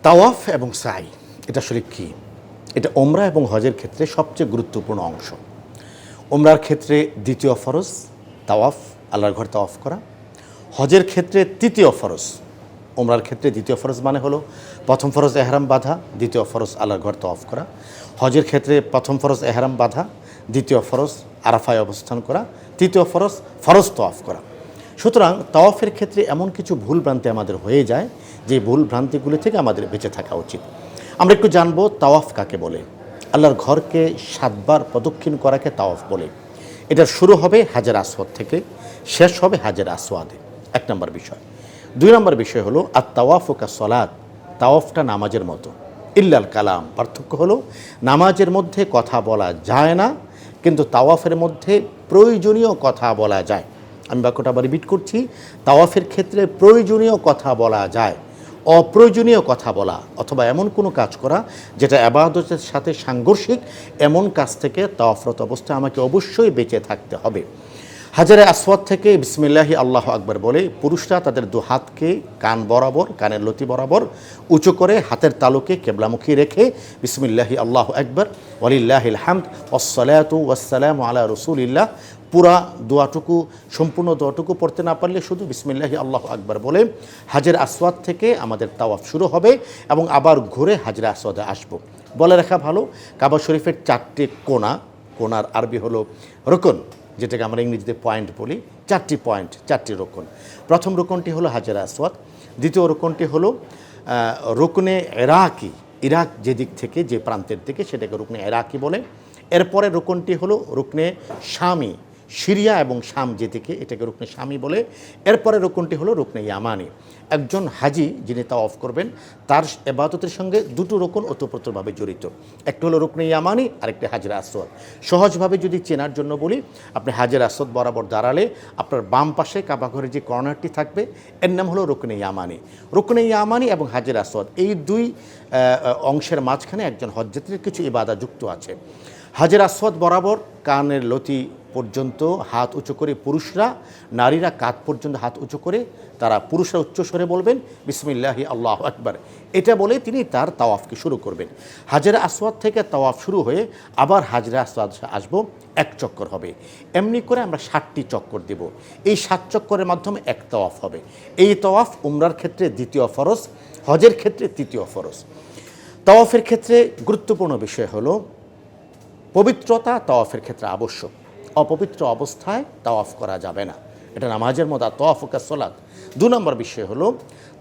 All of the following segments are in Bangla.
তাওয়াফ এবং সাই এটা আসলে কী? এটা ওমরা এবং হজের ক্ষেত্রে সবচেয়ে গুরুত্বপূর্ণ অংশ। ওমরার ক্ষেত্রে দ্বিতীয় ফরজ তাওয়াফ, আল্লাহর ঘর তাওয়াফ করা। হজের ক্ষেত্রে তৃতীয় ফরজ। ওমরার ক্ষেত্রে দ্বিতীয় ফরজ মানে হলো প্রথম ফরজ এহরাম বাঁধা, দ্বিতীয় ফরজ আল্লাহর ঘর তাওয়াফ করা। হজের ক্ষেত্রে প্রথম ফরজ এহরাম বাঁধা, দ্বিতীয় ফরজ আরাফায় অবস্থান করা, তৃতীয় ফরজ ফরজ তাওয়াফ করা। সুতরাং তাওয়াফের ক্ষেত্রে এমন কিছু ভুল ভ্রান্তি আমাদের হয়ে যায় যে ভুল ভ্রান্তিগুলি থেকে আমাদের বেঁচে থাকা উচিত। আমরা একটু জানবো তাওয়াফ কাকে বলে। আল্লাহর ঘরকে 7 বার প্রদক্ষিণ করাকে তাওয়াফ বলে। এটার শুরু হবে হাজর আসওয়াদ থেকে, শেষ হবে হাজর আসওয়াদে। 1 নম্বর বিষয়। 2 নম্বর বিষয় হলো আর তাওয়াফু কা সলাত, তাওয়াফটা নামাজের মতো। ইল্লাল কালাম, পার্থক্য হলো নামাজের মধ্যে কথা বলা যায় না, কিন্তু তাওয়াফের মধ্যে প্রয়োজনীয় কথা বলা যায়। আমি বাক্যটা আবার রিপিট করছি, তাওয়াফের ক্ষেত্রে প্রয়োজনীয় কথা বলা যায়। অপ্রয়োজনীয় কথা বলা অথবা এমন কোনো কাজ করা যেটা ইবাদতের সাথে সাংঘর্ষিক, এমন কাজ থেকে তাওয়াফরত অবস্থায় আমাকে অবশ্যই বেঁচে থাকতে হবে। হাজারে আসওয়াদ থেকে বিসমিল্লাহি আল্লাহু আকবার বলে পুরুষরা তাদের 2 হাতকে কান বরাবর, কানের লতি বরাবর উঁচু করে হাতের তালুকে কেবলামুখী রেখে বিসমিল্লাহি আল্লাহু আকবার ওয়ালিল্লাহিল হামদ ওয়াসসালাতু ওয়াসসালামু আলা রাসূলিল্লাহ, পুরা দোয়াটুকু, সম্পূর্ণ দোয়াটুকু পড়তে না পারলে শুধু বিসমিল্লাহি আল্লাহু আকবার বলে হাজর আসওয়াদ থেকে আমাদের তাওয়াফ শুরু হবে এবং আবার ঘুরে হাজরে আসওয়াদে আসব। বলে রাখা ভালো, কাবা শরীফের 4টি কোণা, কোণার আরবি হলো রুকন, যেটাকে আমরা ইংরেজিতে পয়েন্ট বলি। 4টি পয়েন্ট, 4টি রুকন। প্রথম রুকনটি হলো হাজর আসওয়াদ, দ্বিতীয় রুকনটি হলো রুকনে ইরাকি, ইরাক যে দিক থেকে, যে প্রান্তের দিকে, সেটাকে রুকনে ইরাকি বলে। এরপরে রুকনটি হলো রুকনে শামি, সিরিয়া এবং শাম যেদিকে, এটাকে রুকনে শামি বলে। এরপরে রুকনটি হলো রুকনে ইয়ামানি। একজন হাজি যিনি তাওয়াফ করবেন তার ইবাদতের সঙ্গে 2টো রুকন ওতপ্রোতভাবে জড়িত। একটা হলো রুকনে ইয়ামানি, আরেকটা হাজরে আসওয়াদ। সহজভাবে যদি চেনার জন্য বলি, আপনি হাজরে আসওয়াদ বরাবর দাঁড়ালে আপনার বাম পাশে কাবা ঘরের যে কর্নারটি থাকবে এর নাম হলো রুকনে ইয়ামানি। রুকনে ইয়ামানি এবং হাজরে আসওয়াদ এই 2 অংশের মাঝখানে একজন হজযাত্রীর কিছু ইবাদত যুক্ত আছে। হাজর আসওয়াদ বরাবর কানের লতি পর্যন্ত হাত উঁচু করে পুরুষরা, নারীরা কাঁধ পর্যন্ত হাত উঁচু করে, তারা পুরুষরা উচ্চ স্বরে বলবেন বিসমিল্লাহি আল্লাহু আকবার, এটা বলে তিনি তার তাওয়াফকে শুরু করবেন। হাজরে আসওয়াদ থেকে তাওয়াফ শুরু হয়ে আবার হাজরে আসওয়াদ আসবো, 1 চক্কর হবে। এমনি করে আমরা 7টি চক্কর দেব। এই 7 চক্করের মাধ্যমে 1 তাওয়াফ হবে। এই তাওয়াফ উমরার ক্ষেত্রে 2য় ফরজ, হজের ক্ষেত্রে 3য় ফরজ। তাওয়াফের ক্ষেত্রে গুরুত্বপূর্ণ বিষয় হলো পবিত্রতা তাওয়াফের ক্ষেত্রে আবশ্যক। অপবিত্র অবস্থায় তাওয়াফ করা যাবে না, এটা নামাজের মধ্যে তাওয়াফু কা সলাত। 2 নম্বর বিষয় হলো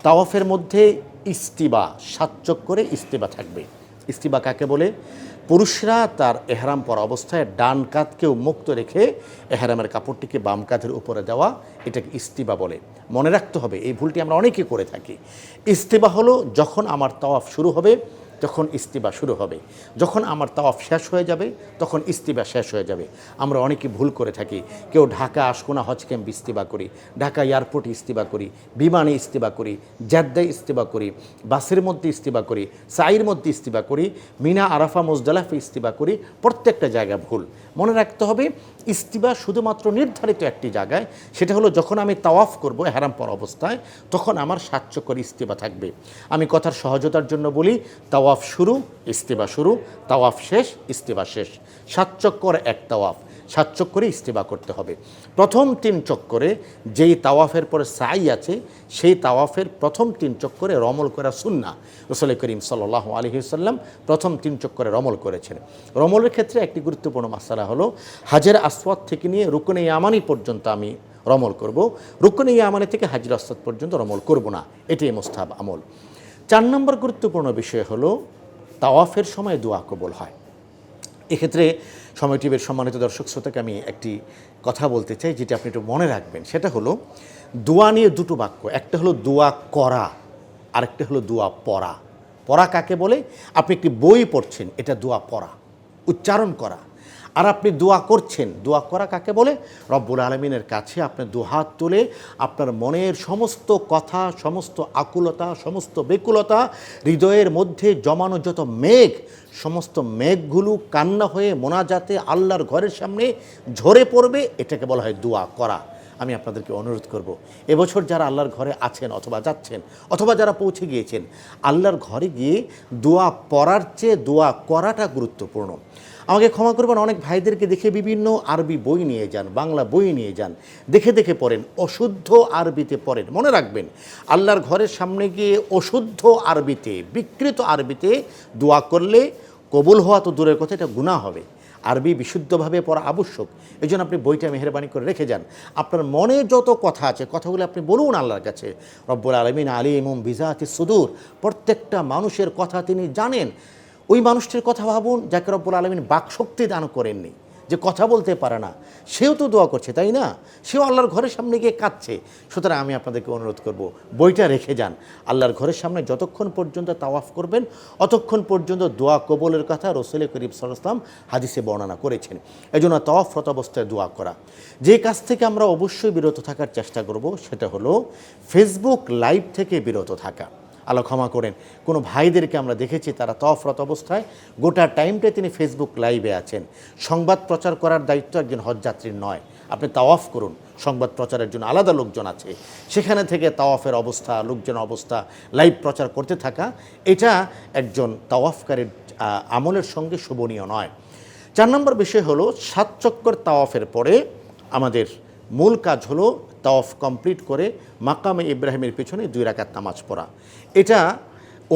তাওয়াফের মধ্যে ইস্তিবা, 7 চক্করে ইস্তিবা থাকবে। ইস্তিবা কাকে বলে? পুরুষরা তার এহরাম পরা অবস্থায় ডান কাঁধকে উন্মুক্ত রেখে এহরামের কাপড়টিকে বাম কাঁধের উপরে দেওয়া, এটাকে ইস্তিবা বলে। মনে রাখতে হবে, এই ভুলটি আমরা অনেকে করে থাকি। ইস্তিবা হলো যখন আমার তাওয়াফ শুরু হবে তখন ইস্তিবা শুরু হবে, যখন আমার তাওয়াফ শেষ হয়ে যাবে তখন ইস্তিবা শেষ হয়ে যাবে। আমরা অনেকে ভুল করে থাকি। কেউ ঢাকা আশকোনা হজ ক্যাম্প ইস্তিবা করি, ঢাকা এয়ারপোর্টে ইস্তিবা করি, বিমানে ইস্তিবা করি, জেদ্দায় ইস্তিবা করি, বাসের মধ্যে ইস্তিবা করি, সাইর মধ্যে ইস্তিবা করি, মিনা আরাফা মুজদালিফা ইস্তিবা করি। প্রত্যেকটা জায়গা ভুল। মনে রাখতে হবে ইস্তিবা শুধুমাত্র নির্ধারিত একটি জায়গায়, সেটা হলো যখন আমি তাওয়াফ করব এহরাম পরা অবস্থায়, তখন আমার 7 চক্কর ইস্তিবা থাকবে। আমি কথার সহজতার জন্য বলি, তাওয়াফ শুরু, ইস্তিবা শুরু, তাওয়াফ শেষ, ইস্তিবা শেষ। 7 চক্কর 1 তাওয়াফ, 7 চক্করে ইস্তিবা করতে হবে। প্রথম 3 চক্করে যেই তাওয়াফের পরে সাই আছে, সেই তাওয়াফের প্রথম 3 চক্করে রমল করা সুন্নাহ। রাসূল করিম সাল্লাল্লাহু আলাইহি ওয়াসাল্লাম প্রথম 3 চক্করে রমল করেছেন। রমলের ক্ষেত্রে একটি গুরুত্বপূর্ণ মাসআলা হলো হাজর আসওয়াদ থেকে নিয়ে রুকনে ইয়ামানি পর্যন্ত আমি রমল করব, রুকনে ইয়ামানি থেকে হাজর আসওয়াদ পর্যন্ত রমল করব না, এটাই মুস্তাহাব আমল। 4 নম্বর গুরুত্বপূর্ণ বিষয় হলো তাওয়াফের সময় দোয়া কবুল হয়। এক্ষেত্রে সময় টিভির সম্মানিত দর্শক শ্রোতাকে আমি একটি কথা বলতে চাই, যেটা আপনি একটু মনে রাখবেন। সেটা হলো দোয়া নিয়ে 2টো বাক্য, একটা হলো দোয়া করা, আরেকটা হলো দোয়া পড়া। পড়া কাকে বলে? আপনি একটি বই পড়ছেন, এটা দোয়া পড়া, উচ্চারণ করা। আর আপনি দোয়া করছেন, দোয়া করা কাকে বলে? রব্বুল আলামিনের কাছে আপনি 2 হাত তুলে আপনার মনের সমস্ত কথা, সমস্ত আকুলতা, সমস্ত বেকুলতা, হৃদয়ের মধ্যে জমানো যত মেঘ, সমস্ত মেঘগুলো কান্না হয়ে মোনাজাতে আল্লাহর ঘরের সামনে ঝরে পড়বে, এটাকে বলা হয় দোয়া করা। আমি আপনাদেরকে অনুরোধ করব, এবছর যারা আল্লাহর ঘরে আছেন অথবা যাচ্ছেন অথবা যারা পৌঁছে গিয়েছেন, আল্লাহর ঘরে গিয়ে দোয়া পড়ার চেয়ে দোয়া করাটা গুরুত্বপূর্ণ। আমাকে ক্ষমা করবেন, অনেক ভাইদেরকে দেখে বিভিন্ন আরবি বই নিয়ে যান, বাংলা বই নিয়ে যান, দেখে দেখে পড়েন, অশুদ্ধ আরবিতে পড়েন। মনে রাখবেন, আল্লাহর ঘরের সামনে গিয়ে অশুদ্ধ আরবিতে, বিকৃত আরবিতে দোয়া করলে কবুল হওয়া তো দূরের কথা, এটা গুনাহ হবে। আরবি বিশুদ্ধভাবে পড়া আবশ্যক। এই জন্য আপনি বইটা মেহেরবানি করে রেখে যান। আপনার মনে যত কথা আছে, কথাগুলো আপনি বলুন আল্লাহর কাছে। রব্বুল আলামিন আলিমুম বিজাতি সুদূর, প্রত্যেকটা মানুষের কথা তিনি জানেন। ওই মানুষটির কথা ভাবুন যাকে রব্বুল আলামিন বাকশক্তি দান করেননি, যে কথা বলতে পারে না, সেও তো দোয়া করছে, তাই না? সেও আল্লাহর ঘরের সামনে গিয়ে কাঁদছে। সুতরাং আমি আপনাদেরকে অনুরোধ করব, বইটা রেখে যান। আল্লাহর ঘরের সামনে যতক্ষণ পর্যন্ত তাওয়াফ করবেন, অতক্ষণ পর্যন্ত দোয়া কবুলের কথা রাসূল করিম সাল্লাল্লাহু আলাইহি ওয়াসাল্লাম হাদিসে বর্ণনা করেছেন। এজন্য তাওয়াফরত অবস্থায় দোয়া করা। যে কাজ থেকে আমরা অবশ্যই বিরত থাকার চেষ্টা করব, সেটা হলো ফেসবুক লাইভ থেকে বিরত থাকা। আল্লাহ ক্ষমা করেন, কোনো ভাইদেরকে আমরা দেখেছি তারা তাওয়াফরত অবস্থায় গোটা টাইমটাই তিনি ফেসবুক লাইভে আছেন। সংবাদ প্রচার করার দায়িত্ব একজন হজযাত্রীর নয়। আপনি তাওয়াফ করুন, সংবাদ প্রচারের জন্য আলাদা লোকজন আছে, সেখানে থেকে তাওয়াফের অবস্থা, লোকজনের অবস্থা লাইভ প্রচার করতে থাকা, এটা একজন তাওয়াফকারীর আমলের সঙ্গে শোভনীয় নয়। 4 নম্বর বিষয় হলো 7 চক্কর তাওয়াফের পরে আমাদের মূল কাজ হলো তাওয়াফ কমপ্লিট করে মাকামে ইব্রাহিমের পিছনে 2 রাকাত নামাজ পড়া। এটা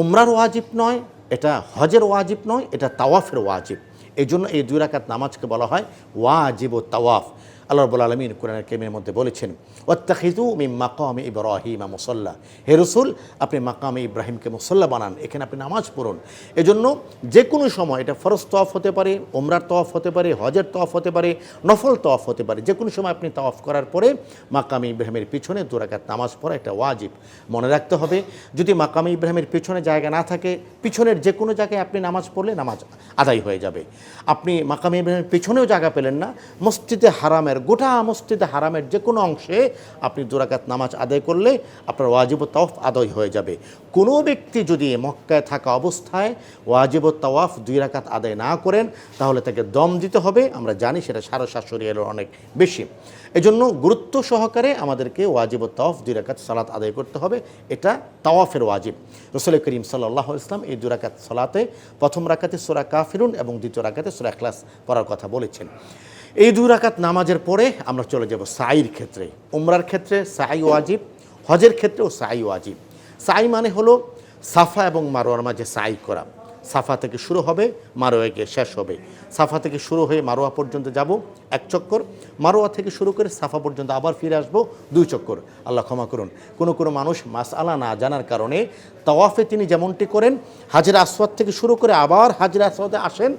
উমরার ওয়াজিব নয়, এটা হজের ওয়াজিব নয়, এটা তাওয়াফের ওয়াজিব। এই জন্য এই 2 রাকাত নামাজকে বলা হয় ওয়াজিব ও তাওয়াফ। আল্লাহ রাব্বুল আলামিন কোরআনের কারীমের মধ্যে বলেছেন, ওয়াত্তাখিযু মিন মাকামি ইব্রাহিমা মুসাল্লা। হে রাসূল, আপনি মাকামে ইব্রাহিমকে মুসাল্লা বানান, এখানে আপনি নামাজ পড়ুন। এজন্য যে কোনো সময়, এটা ফরজ তাওয়াফ হতে পারে, উমরার তাওয়াফ হতে পারে, হজের তাওয়াফ হতে পারে, নফল তাওয়াফ হতে পারে, যে কোনো সময় আপনি তাওয়াফ করার পরে মাকামে ইব্রাহিমের পিছনে 2 রাকাত নামাজ পড়া এটা ওয়াজিব। মনে রাখতে হবে, যদি মাকামে ইব্রাহিমের পিছনে জায়গা না থাকে, পিছনের যে কোনো জায়গায় আপনি নামাজ পড়লে নামাজ আদায় হয়ে যাবে। আপনি মাকামে ইব্রাহিমের পিছনেও জায়গা পেলেন না, মসজিদে হারামের, গোটা মসজিদে হারামের যে কোনো অংশে আপনি 2 রাকাত নামাজ আদায় করলে আপনার ওয়াজিব তাওয়াফ আদায় হয়ে যাবে। কোনো ব্যক্তি যদি মক্কায় থাকা অবস্থায় ওয়াজিব তাওয়াফ 2 রাকাত আদায় না করেন, তাহলে তাকে দম দিতে হবে। আমরা জানি সেটা 750 রিয়ালের অনেক বেশি। এজন্য গুরুত্ব সহকারে আমাদেরকে ওয়াজিব তাওয়াফ 2 রাকাত সালাত আদায় করতে হবে, এটা তাওয়াফের ওয়াজিব। রাসূল করিম সাল্লাল্লাহু আলাইহি ওয়াসাল্লাম এই 2 রাকাত সালাতে প্রথম রাকাতে সূরা কাফিরুন এবং দ্বিতীয় রাকাতে সূরা ইখলাস পড়ার কথা বলেছেন। এই 2 রাকাত নামাজের পরে আমরা চলে যাব সাইর ক্ষেত্রে। উমরার ক্ষেত্রে সাই ওয়াজিব, হজের ক্ষেত্রেও সাই ওয়াজিব। সাই মানে হলো সাফা এবং মারোয়ার মাঝে সাই করা। সাফা থেকে শুরু হবে, মারোয়া গিয়ে শেষ হবে। সাফা থেকে শুরু হয়ে মারোয়া পর্যন্ত যাব 1 চক্কর, মারোয়া থেকে শুরু করে সাফা পর্যন্ত আবার ফিরে আসবো 2 চক্কর। আল্লাহ ক্ষমা করুন, কোনো মানুষ মাসআলা না জানার কারণে তাওয়াফে তিনি যেমনটি করেন, হাজরে আসওয়াদ থেকে শুরু করে আবার হাজরে আসওয়াদে আসেন,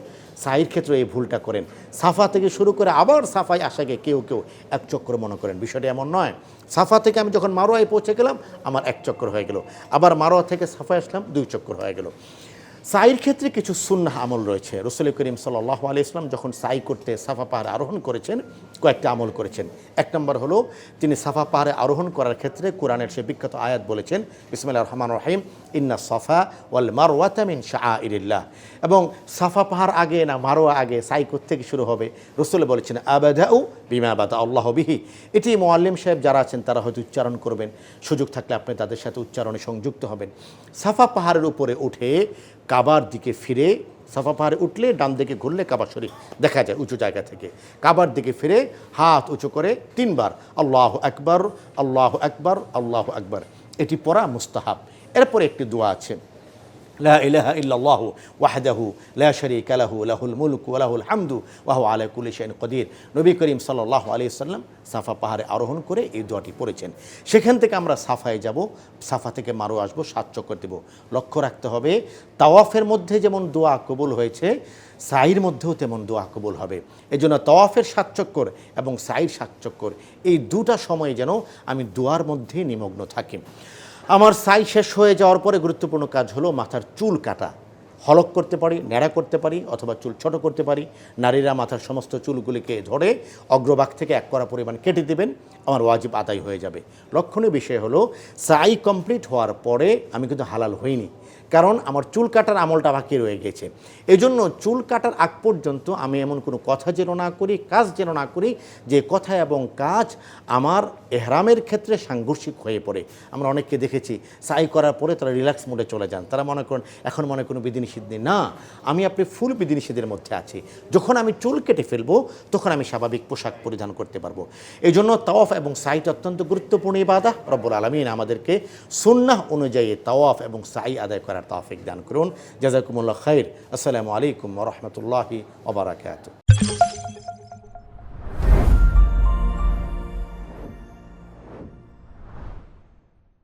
সাইর ক্ষেত্রে এই ভুলটা করেন। সাফা থেকে শুরু করে আবার সাফায় আসাকে কেউ 1 চক্কর মনে করেন। বিষয়টা এমন নয়। সাফা থেকে আমি যখন মারোয়ায় পৌঁছে গেলাম, আমার 1 চক্কর হয়ে গেল, আবার মারোয়া থেকে সাফায় আসলাম 2 চক্কর হয়ে গেল। সাইর ক্ষেত্রে কিছু সুন্নাহ আমল রয়েছে। রাসূল করিম সাল্লাল্লাহু আলাইহি ওয়াসাল্লাম যখন সাই করতে সাফা পাহাড়ে আরোহণ করেছেন, কয়েকটা আমল করেছেন। 1 নম্বর হলো, তিনি সাফা পাহাড়ে আরোহণ করার ক্ষেত্রে কোরআনের সে বিখ্যাত আয়াত বলেছেন, বিসমিল্লাহির রহমানির রহিম, ইন্নাস সাফা ওয়াল মারওয়াতা মিন শাআইরিল্লাহ। এবং সাফা পাহাড় আগে না মারোয়া আগে, সাই থেকে শুরু হবে। রাসূল বলেছেন, আবাদাউ বিমা বাদা আল্লাহু বিহি। এটি মুআল্লিম সাহেব যারা আছেন তারা হয়তো উচ্চারণ করবেন, সুযোগ থাকলে আপনি তাদের সাথে উচ্চারণে সংযুক্ত হবেন। সাফা পাহাড়ের উপরে উঠে কাবার দিকে ফিরে, সাফা পাহাড়ে উঠলে ডান দিকে ঘুরলে কাবা শরীফ দেখা যায় উঁচু জায়গা থেকে, কাবার দিকে ফিরে হাত উঁচু করে 3 বার আল্লাহু আকবার, আল্লাহু আকবার, আল্লাহু আকবার, এটি পড়া মুস্তাহাব। এরপরে একটি দোয়া আছে, লা ইলাহা ইল্লাল্লাহু ওয়াহদাহু লা শারীকা লাহু লাহুল মুলকু ওয়া লাহুল হামদু ওয়া হুয়া আলা কুল্লি শাইইন কাদির। নবী করিম সাল্লাল্লাহু আলাইহি ওয়াসাল্লাম সাফা পাহাড়ে আরোহণ করে এই দোয়াটি পড়েছেন। সেখান থেকে আমরা সাফায় যাব, সাফা থেকে মারোয়া আসবো, 7 চক্কর দেব। লক্ষ্য রাখতে হবে, তাওয়াফের মধ্যে যেমন দোয়া কবুল হয়েছে, সাইর মধ্যেও তেমন দোয়া কবুল হবে। এজন্য তাওয়াফের 7 চক্কর এবং সাইর 7 চক্কর, এই দুটা সময়ে যেন আমি দোয়ার মধ্যে নিমগ্ন থাকি। আমার সাই শেষ হয়ে যাওয়ার পরে গুরুত্বপূর্ণ কাজ হলো মাথার চুল কাটা। হলক করতে পারি, ন্যাড়া করতে পারি, অথবা চুল ছোট করতে পারি। নারীরা মাথার সমস্ত চুলগুলিকে ধরে অগ্রভাগ থেকে 1 কড়া পরিমাণ কেটে দেবেন, আমার ওয়াজিব আদায় হয়ে যাবে। লক্ষণীয় বিষয় হলো, সাই কমপ্লিট হওয়ার পরে আমি কিন্তু হালাল হইনি, কারণ আমার চুল কাটার আমলটা বাকি রয়ে গেছে। এই জন্য চুল কাটার আগ পর্যন্ত আমি এমন কোনো কথা যেন না করি, কাজ যেন না করি যে কথা এবং কাজ আমার এহরামের ক্ষেত্রে সাংঘর্ষিক হয়ে পড়ে। আমরা অনেককে দেখেছি সাই করার পরে তারা রিল্যাক্স মোডে চলে যান, তারা মনে করেন এখন মনে কোনো বিধিনিষেধ নেই। না, আমি আপনি ফুল বিধিনিষেধের মধ্যে আছি। যখন আমি চুল কেটে ফেলবো তখন আমি স্বাভাবিক পোশাক পরিধান করতে পারবো। এই জন্য তাওয়াফ এবং সাই অত্যন্ত গুরুত্বপূর্ণ ইবাদত। রব্বুল আলামিন আমাদেরকে সুন্নাহ অনুযায়ী তাওয়াফ এবং সাই আদায় করার তৌফিক দান করুন। জাযাকুমুল্লাহ খাইর। আসসালামু আলাইকুম ওয়া রাহমাতুল্লাহি ওয়া বারাকাতুহু।